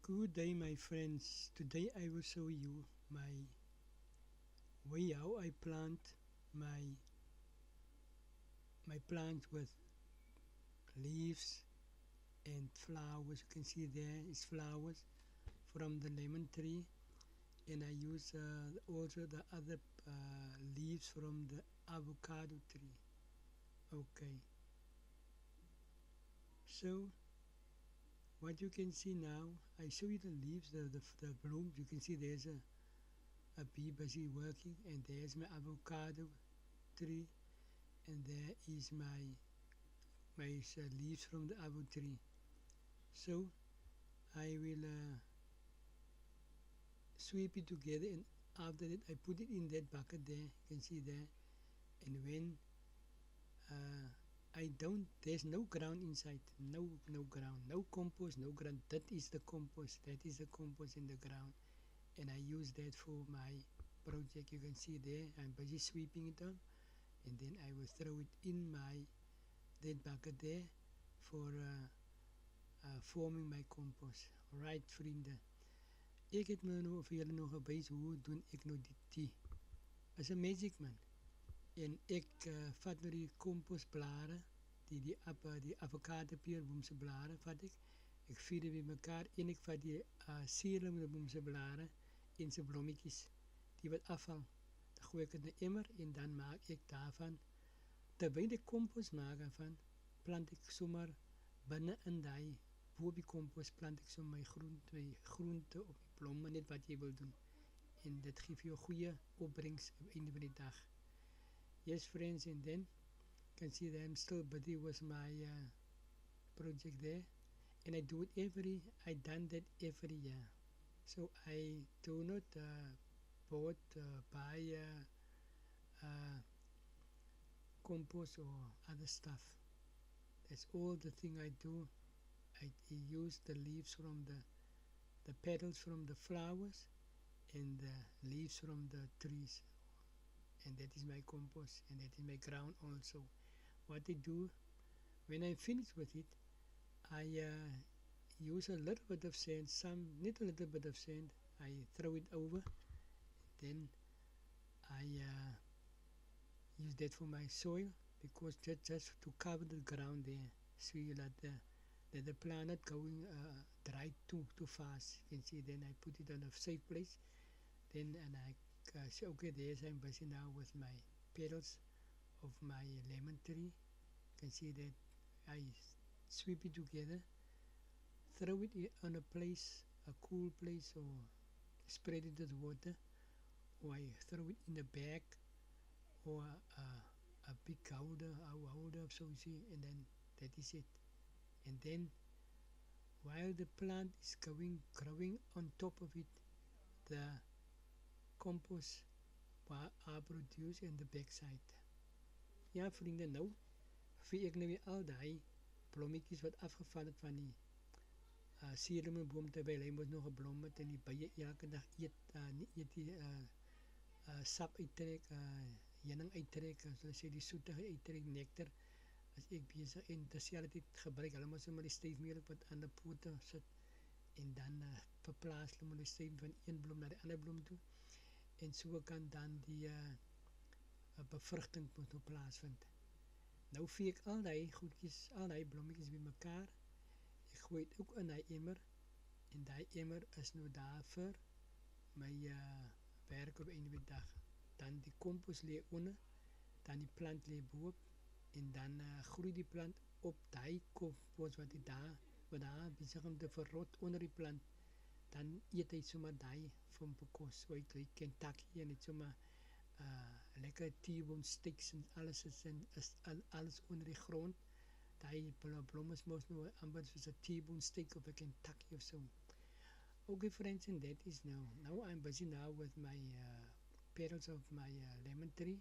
Good day, my friends. Today I will show you my way how I plant my plants with leaves and flowers. You can see there is flowers from the lemon tree, and I use also the other leaves from the avocado tree. Okay, so what you can see now, I show you the leaves, the blooms. You can see there's a bee busy working, and there's my avocado tree, and there is my leaves from the avocado tree. So I will sweep it together, and after that I put it in that bucket there. You can see there, and when uh, I don't, there's no ground inside, no ground, no compost, no ground. That is the compost. That is the compost in the ground, and I use that for my project. You can see there, I'm busy sweeping it on, and then I will throw it in my that bucket there for forming my compost. Right, vrienden. Ik het me nou vir julle nog gewys hoe doen ek nou die as 'n magic man. En ek vat nou die compostblare, die avocado peerboom se blare vat ek. Ek vee dit bymekaar en ek vat die suurlemoenboom se blare en se blommetjies, die wat afval. Dan gooi ek dit in 'n emmer en dan maak ek daarvan, terwyl ek kompos maak daarvan, plant ek sommer binne in daai bo op die kompos plant ek sommer my groente of die blomme, net wat jy wil doen. En dit gee vir jou goeie opbrengs op einde van die dag. Yes, friends, and then you can see that I'm still busy with my project there, and I done that every year. So I do not buy compost or other stuff. That's all the thing I do. I use the leaves from the petals from the flowers and the leaves from the trees, and that is my compost, and that is my ground also. What I do when I finish with it, I use a little bit of sand, not a little bit of sand. I throw it over, then I use that for my soil, because just to cover the ground there, so you let the plant not going dry too fast. You can see, then I put it on a safe place. Then and I say, okay, there's I'm busy now with my petals of my lemon tree. You can see that I sweep it together, throw it on a place, a cool place, or spread it with water, or I throw it in a bag or a big holder of so you see, and then that is it. And then while the plant is growing on top of it, the compost are produced in the backside. Ja, vrienden, nou vee ek nou weer al die blommetjies wat afgeval het van die suurlemoenboom, terwyl hy moet nog 'n blom het en die bye elke dag eet die sap uittrek, heuning uittrek, as hulle sê die soetige uittrek, nektar, as ek besig en terselfdertyd gebruik hulle maar sommer die styfmeelk wat aan die pote sit, en dan verplaas hulle maar die styf van een bloem na die ander bloem toe, en so kan dan die bevrugting moet nou plaasvind. Nou vee ek al die goedjies, al die blommetjies bymekaar. Ek gooi dit ook in die emmer, en die emmer is nou daar vir my werk op einde van die dag. Dan die kompos lê onder, dan die plant lê bo, en dan groei die plant op die kompos wat daar besig om te verrot onder die plant. Dan eet hy sommer die van bekos, so ek like Kentucky en het sommer lekker T-bone steaks en alles is alles onder die grond. Die blomme is mos nou amper soos 'n T-bone steak of 'n Kentucky of so. Okay, friends, and that is now I'm busy now with my petals of my lemon tree,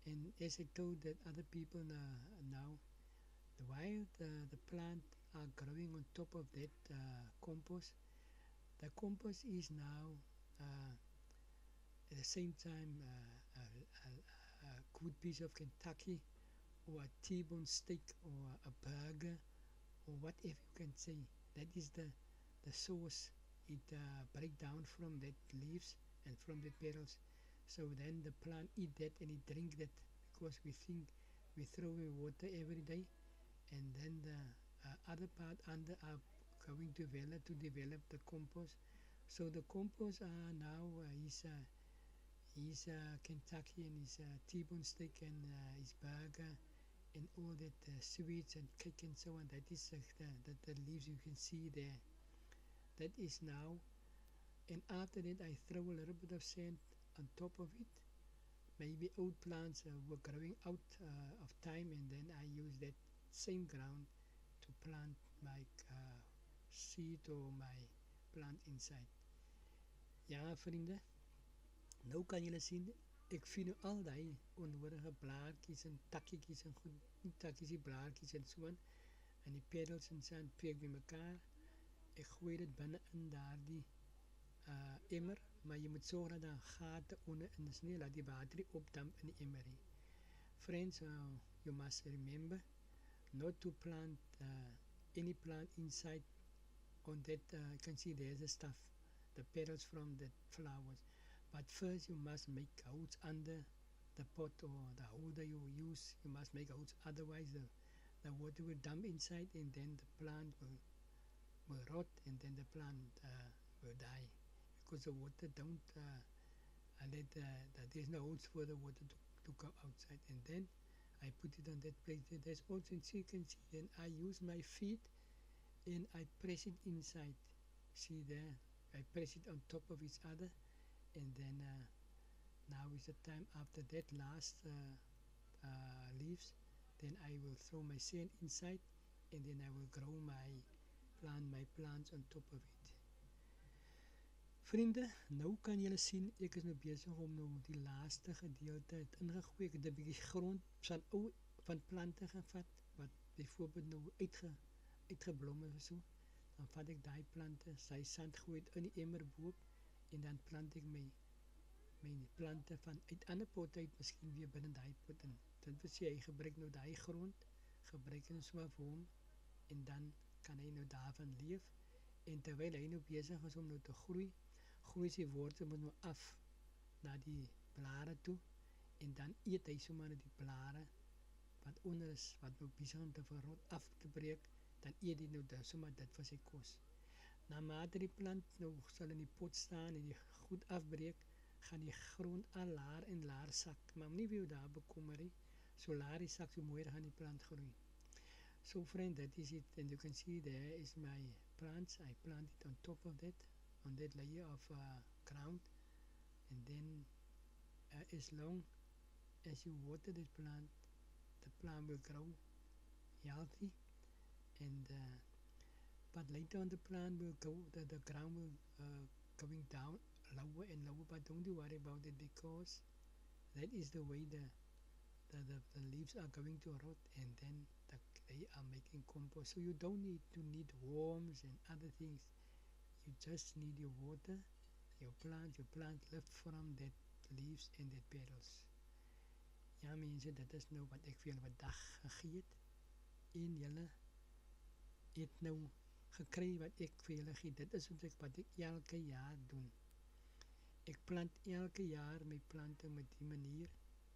and as I told that other people now, while the plant are growing on top of that compost, the compost is now at the same time a good piece of Kentucky, or a T-bone steak, or a burger, or whatever you can say. That is the the sauce, it break down from that leaves and from the petals. So then the plant eat that and it drink that, because we think we throw away water every day, and then the other part under are going to develop the compost. So the compost are now his Kentucky and his T-bone steak and his burger and all that sweets and cake and so on. That is the leaves you can see there. That is now, and after that I throw a little bit of sand on top of it. Maybe old plants were growing out of time, and then I use that same ground to plant my seed or my plant inside. Ja, vrienden, nou kan jullie zien, ik vind nu al die onnodige blaadjes en takjes en goed, niet takjes, die blaadjes en zo, en die petals en zo, trek bij elkaar. Ik gooi het binnen in daar die emmer, maar je moet zorgen dat er gaten onder in de sneeuw, laat die water opdampen in die emmer. Friends, you must remember not to plant any plant inside on that, you can see there's the stuff, the petals from the flowers. But first you must make holes under the pot or the holder you use. You must make holes, otherwise the water will dump inside, and then the plant will rot, and then the plant will die, because the water don't there's no holes for the water to go outside. And then I put it on that place. There's also, you can see, then I use my feet and I press it inside. See there, I press it on top of each other, and then now is the time. After that last leaves, then I will throw my sand inside, and then I will grow my plants on top of it. Vrienden, nou kan jullie zien, ek is nou bezig om nou die laaste gedeelte het ingegooi. Ek het 'n bietjie grond van plante gevat, wat bijvoorbeeld nou uitgeblom is of so. Dan vat ek daai plante, sy sand gooi het in die emmer boop, en dan plant ek my plante van uit ander potte uit, miskien weer binne daai pot in. Dit wil sê, hy gebruik nou daai grond, gebruik hy nou so vir hom, en dan kan hy nou daarvan leef. En terwyl hy nou bezig is om nou te groei sy wortel moet nou af na die blare toe, en dan eet hy sommer die blare wat onder is, wat nou bezig om te verrot, af te breek, dan eet hy nou sommer dit vir sy kos. Naarmate die plant nou sal in die pot staan en die goed afbreek, gaan die grond al laar en laar sak, maar nie wie daar bekommer nie, so laar die sak, so mooier gaan die plant groei. So friend, that is it, and you can see there is my plants. I plant it on top of that, on that layer of ground, and then as long as you water the plant will grow healthy, and but later on the plant will go, the ground will going down lower and lower, but don't you worry about it, because that is the way the leaves are going to rot, and then they are making compost. So you don't need worms and other things. You just need your water, your plant live from that leaves and that petals. Ja mense, dit is nou wat ek vir julle vandag gegee het, en julle het nou gekry wat ek vir julle gee. Dit is wat ek elke jaar doen. Ek plant elke jaar my plante met die manier.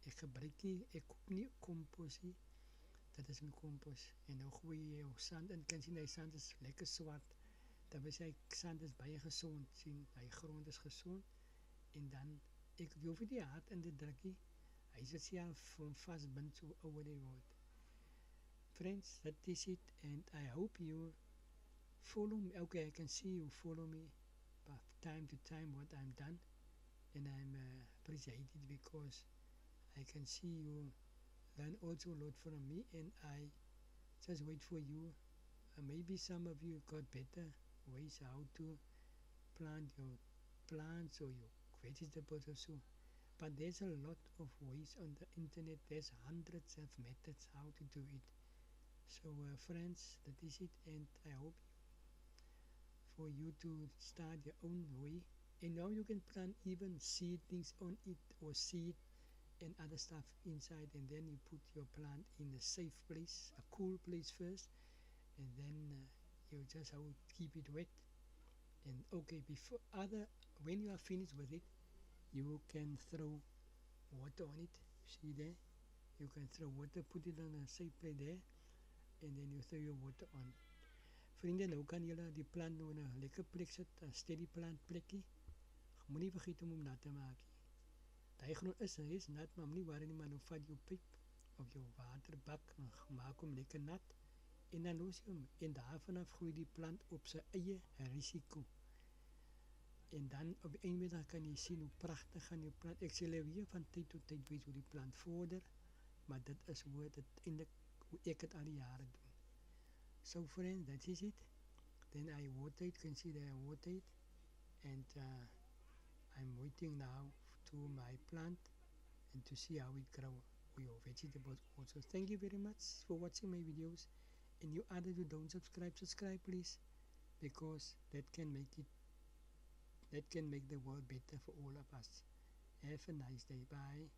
Ek gebruik nie, ek koop nie kompos nie. Dit is my kompos. En nou gooi jy jou sand in. Kan sien, die sand is lekker swart. Dat wil sê, sand is baie gezond. Sien, die grond is gezond. En dan, ek hoef nie die hart in te druk nie. Hy is het self van vastbind, so ouder die word. Friends, that is it. And I hope you follow me. Okay, I can see you follow me time to time what I'm done. And I'm appreciated, because I can see you learn also a lot from me, and I just wait for you. Maybe some of you got better ways how to plant your plants or your vegetables or so. But there's a lot of ways on the internet. There's hundreds of methods how to do it. So friends, that is it, and I hope for you to start your own way. And now you can plant even seedlings on it, or seed and other stuff inside, and then you put your plant in a safe place, a cool place first, and then you just keep it wet, And okay, when you are finished with it, you can throw water on it. See there? You can throw water, put it on a safe plate there, and then you throw your water on. Vriende, nou kan julle die plant nou in 'n lekker plek sit, 'n steady plant plekkie. Moenie vergeet om hom nat te maak nie. Daai grond is nat, maar moenie worry nie, maar nou vat jou pyp of jou waterbak en maak hom lekker nat. En dan los jy hom en daarvan groei die plant op sy eie risiko. En dan op die eindmiddag kan jy sien hoe pragtig gaan jou plant. Ek sê weer van tyd tot tyd wys hoe die plant vorder, maar dit is hoe ek het al die jare doen. So friends, that is it. Then I water it, can see that I water it, and I'm waiting now to my plant and to see how it grows with your vegetables also. Thank you very much for watching my videos, and you others who don't subscribe please, because that can make the world better for all of us. Have a nice day. Bye.